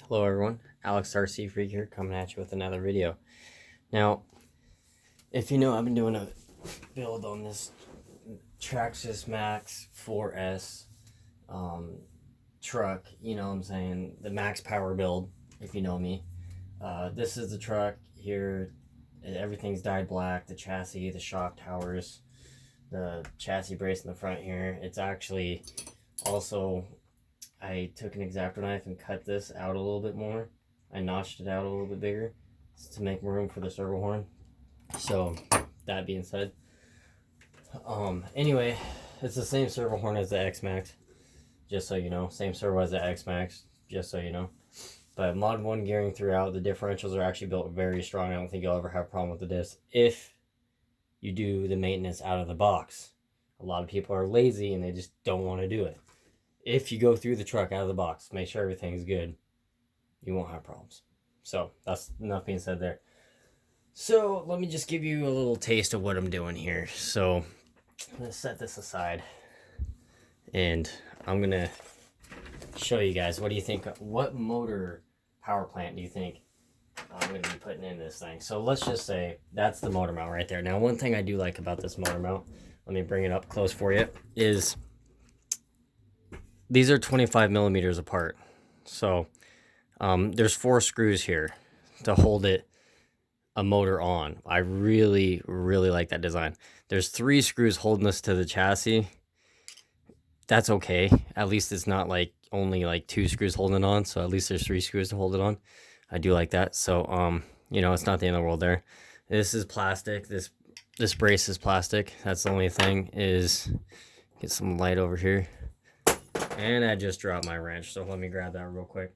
Hello everyone, Alex RC Freak here, coming at you with another video. Now, if you know, I've been doing a build on this Traxxas Maxx 4S truck, you know what I'm saying, the max power build, if you know me. This is the truck here, everything's dyed black, the chassis, the shock towers, the chassis brace in the front here. It's actually also, I took an X-Acto knife and cut this out a little bit more. I notched it out a little bit bigger to make room for the servo horn. So, that being said, anyway, it's the same servo horn as the X-Max, just so you know. Same servo as the X-Max, just so you know. But Mod 1 gearing throughout, the differentials are actually built very strong. I don't think you'll ever have a problem with the disc if you do the maintenance out of the box. A lot of people are lazy and they just don't want to do it. If you go through the truck out of the box, make sure everything's good, you won't have problems. So that's enough being said there. So let me just give you a little taste of what I'm doing here. So I'm going to set this aside and I'm going to show you guys, what do you think, what motor power plant do you think I'm going to be putting in this thing? So let's just say that's the motor mount right there. Now, one thing I do like about this motor mount, let me bring it up close for you, is these are 25 millimeters apart. So there's 4 screws here to hold a motor on. I really like that design. There's 3 screws holding this to the chassis. That's okay. At least it's not like only like 2 screws holding it on. So at least there's 3 screws to hold it on. I do like that. So you know, it's not the end of the world there. This is plastic. This brace is plastic. That's the only thing. Is get some light over here. And I just dropped my wrench, so let me grab that real quick.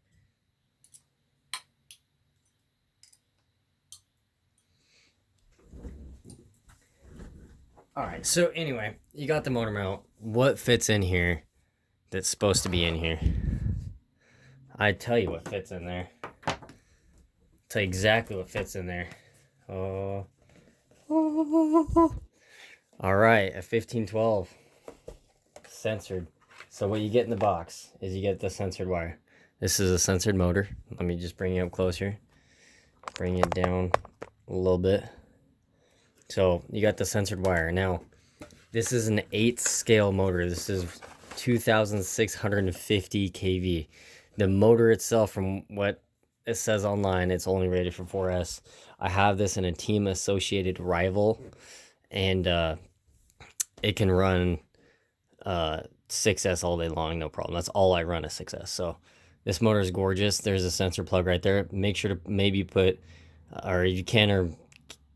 Alright, so anyway, you got the motor mount. What fits in here that's supposed to be in here? I tell you what fits in there. Tell you exactly what fits in there. Oh. Alright, a 1512. Censored. So what you get in the box is you get the censored wire. This is a censored motor. Let me just bring it up closer. Bring it down a little bit. So you got the censored wire. Now, this is an 8th scale motor. This is 2,650 kV. The motor itself, from what it says online, it's only rated for 4S. I have this in a team associated rival, and it can run 6S all day long, no problem. That's all I run, a 6S. So this motor is gorgeous. There's a sensor plug right there. Make sure to maybe put, or you can, or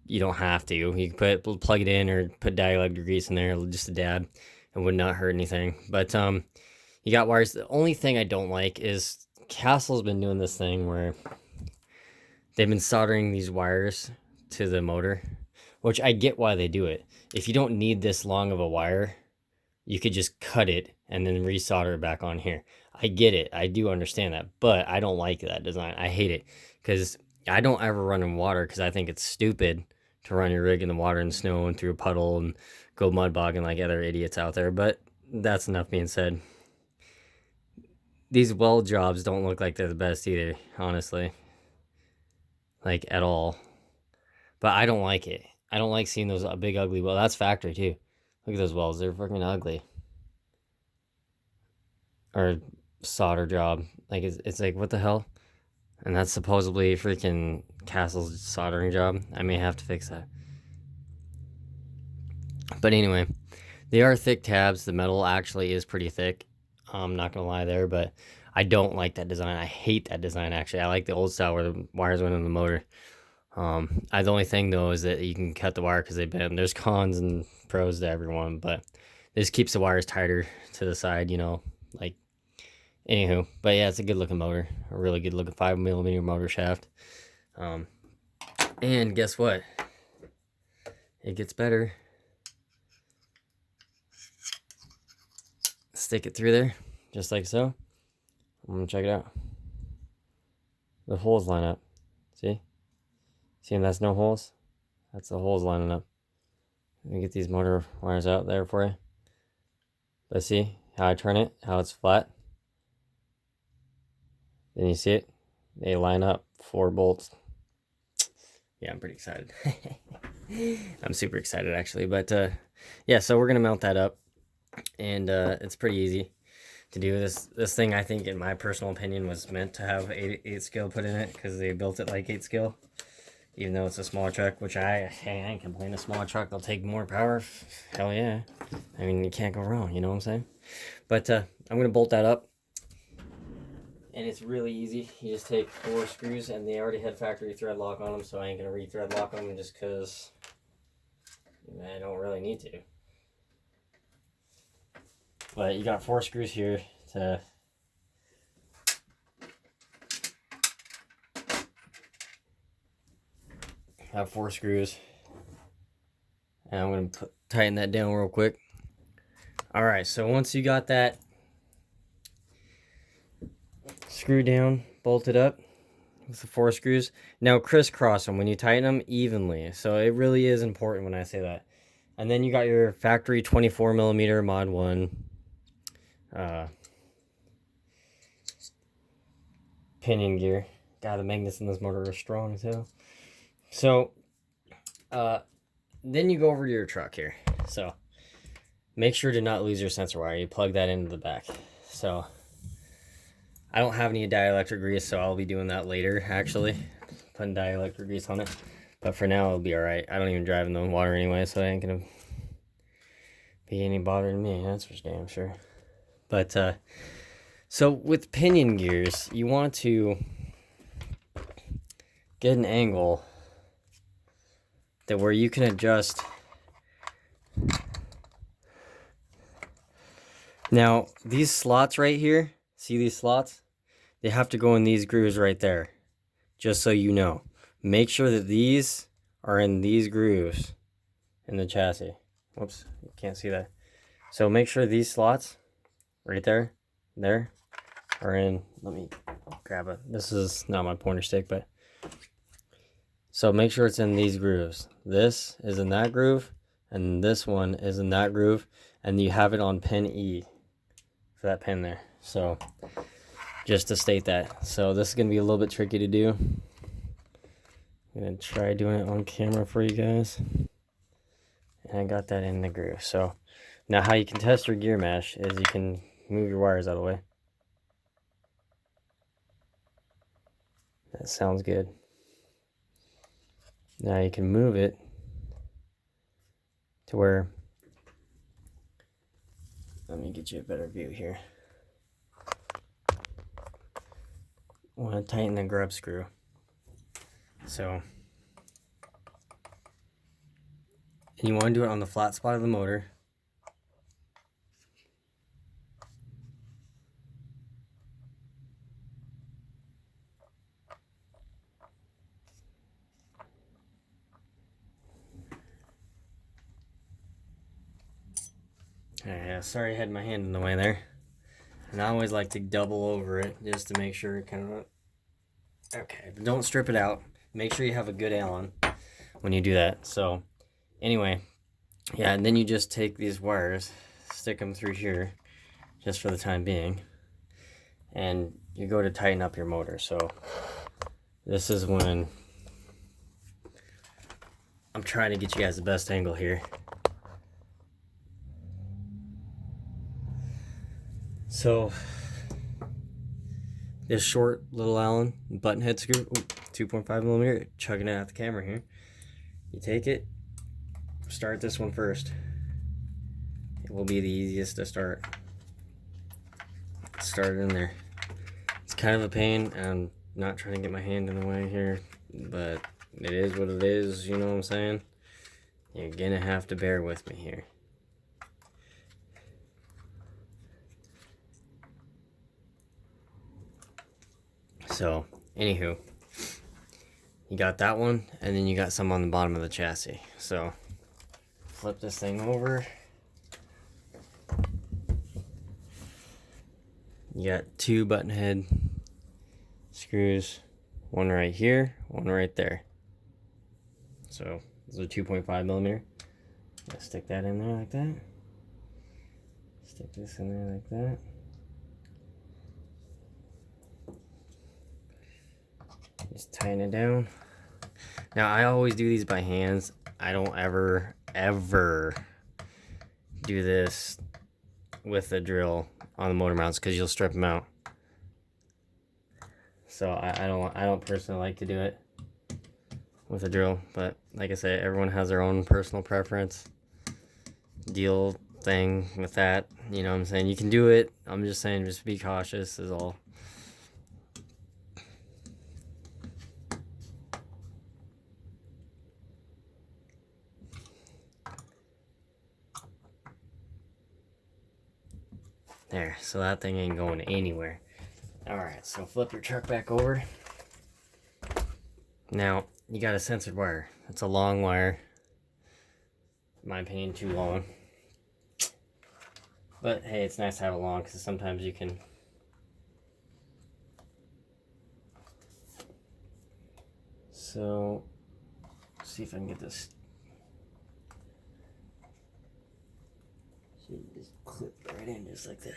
you don't have to, you can plug it in or put dielectric grease in there, just a dab. It would not hurt anything. But you got wires. The only thing I don't like is Castle's been doing this thing where they've been soldering these wires to the motor, which I get why they do it. If you don't need this long of a wire, you could just cut it and then resolder it back on here. I get it. I do understand that. But I don't like that design. I hate it. Because I don't ever run in water because I think it's stupid to run your rig in the water and snow and through a puddle and go mud bogging like other idiots out there. But that's enough being said. These weld jobs don't look like they're the best either, honestly. Like, at all. But I don't like it. I don't like seeing those big ugly welds. That's factory too. Look at those welds. They're freaking ugly. Or solder job. Like, it's like, what the hell? And that's supposedly freaking Castle's soldering job. I may have to fix that. But anyway, they are thick tabs. The metal actually is pretty thick. I'm not going to lie there, but I don't like that design. I hate that design, actually. I like the old style where the wires went in the motor. The only thing, though, is that you can cut the wire because they bend. There's cons and pros to everyone, but this keeps the wires tighter to the side, you know, like, anywho. But yeah, it's a good looking motor, a really good looking 5mm motor shaft. And guess what? It gets better. Stick it through there, just like so. I'm gonna check it out. The holes line up. See? See, that's no holes? That's the holes lining up. Let me get these motor wires out there for you. Let's see how I turn it, how it's flat. Then you see it? They line up 4 bolts. Yeah, I'm pretty excited. I'm super excited actually, but yeah, so we're gonna mount that up, and it's pretty easy to do. This thing, I think, in my personal opinion, was meant to have 8 scale put in it because they built it like 8 scale, even though it's a smaller truck, which I ain't complaining. A smaller truck, they'll take more power. Hell yeah. I mean, you can't go wrong, you know what I'm saying? But I'm gonna bolt that up, and it's really easy. You just take 4 screws, and they already had factory thread lock on them, so I ain't gonna re-thread lock them just because I don't really need to. But you got 4 screws here to have 4 screws, and I'm gonna tighten that down real quick. All right, so once you got that screw down, bolted up with the 4 screws, now crisscross them when you tighten them evenly. So it really is important when I say that. And then you got your factory 24mm Mod 1 pinion gear. God, the magnets in this motor are strong as hell. So then you go over to your truck here. So make sure to not lose your sensor wire. You plug that into the back. So I don't have any dielectric grease, so I'll be doing that later, actually. Putting dielectric grease on it. But for now, it'll be alright. I don't even drive in the water anyway, so it ain't gonna be any bother to me. That's for damn sure. But, so with pinion gears, you want to get an angle that where you can adjust. Now, these slots right here, see these slots? They have to go in these grooves right there, just so you know. Make sure that these are in these grooves in the chassis. Whoops, you can't see that. So make sure these slots right there, are in. Let me grab it. This is not my pointer stick, but. So make sure it's in these grooves. This is in that groove, and this one is in that groove, and you have it on pin E for that pin there. So just to state that. So this is going to be a little bit tricky to do. I'm going to try doing it on camera for you guys. And I got that in the groove. So now how you can test your gear mesh is you can move your wires out of the way. That sounds good. Now you can move it to where, let me get you a better view here. I want to tighten the grub screw. So, and you want to do it on the flat spot of the motor. Yeah, sorry I had my hand in the way there. And I always like to double over it just to make sure it kind of... Okay, but don't strip it out. Make sure you have a good Allen when you do that. So, anyway, yeah, and then you just take these wires, stick them through here, just for the time being, and you go to tighten up your motor. So, this is when I'm trying to get you guys the best angle here. So, this short little Allen button head screw, 2.5mm, chugging it out the camera here. You take it, start this one first. It will be the easiest to start. Start it in there. It's kind of a pain. I'm not trying to get my hand in the way here, but it is what it is, you know what I'm saying? You're gonna have to bear with me here. So, anywho, you got that one, and then you got some on the bottom of the chassis. So, flip this thing over. You got 2 button head screws, one right here, one right there. So, those are 2.5mm. Stick that in there like that. Stick this in there like that. Just tighten it down. Now, I always do these by hands. I don't ever do this with a drill on the motor mounts because you'll strip them out. So I don't personally like to do it with a drill, but like I say, everyone has their own personal preference. Deal thing with that, you know what I'm saying? You can do it. I'm just saying, just be cautious is all. There, so that thing ain't going anywhere. Alright, so flip your truck back over. Now, you got a censored wire. It's a long wire. In my opinion, too long. But hey, it's nice to have it long because sometimes you can... So, let's see if I can get this. So you just clip right in just like that.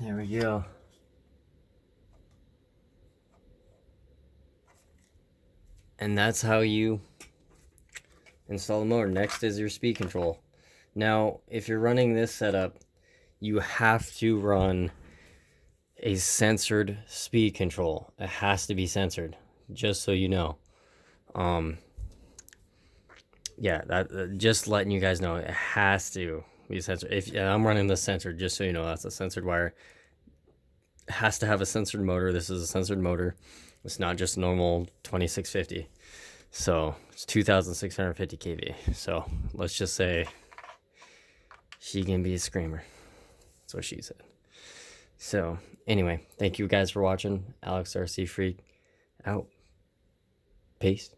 There we go. And that's how you install the motor. Next is your speed control. Now, if you're running this setup, you have to run a censored speed control. It has to be censored, just so you know. Yeah, that just letting you guys know, it has to be censored. If I'm running this censored, just so you know, that's a censored wire. It has to have a censored motor. This is a censored motor. It's not just normal 2650. So it's 2,650 kV. So let's just say she can be a screamer. That's what she said. So anyway, thank you guys for watching. Alex RC Freak out. Peace.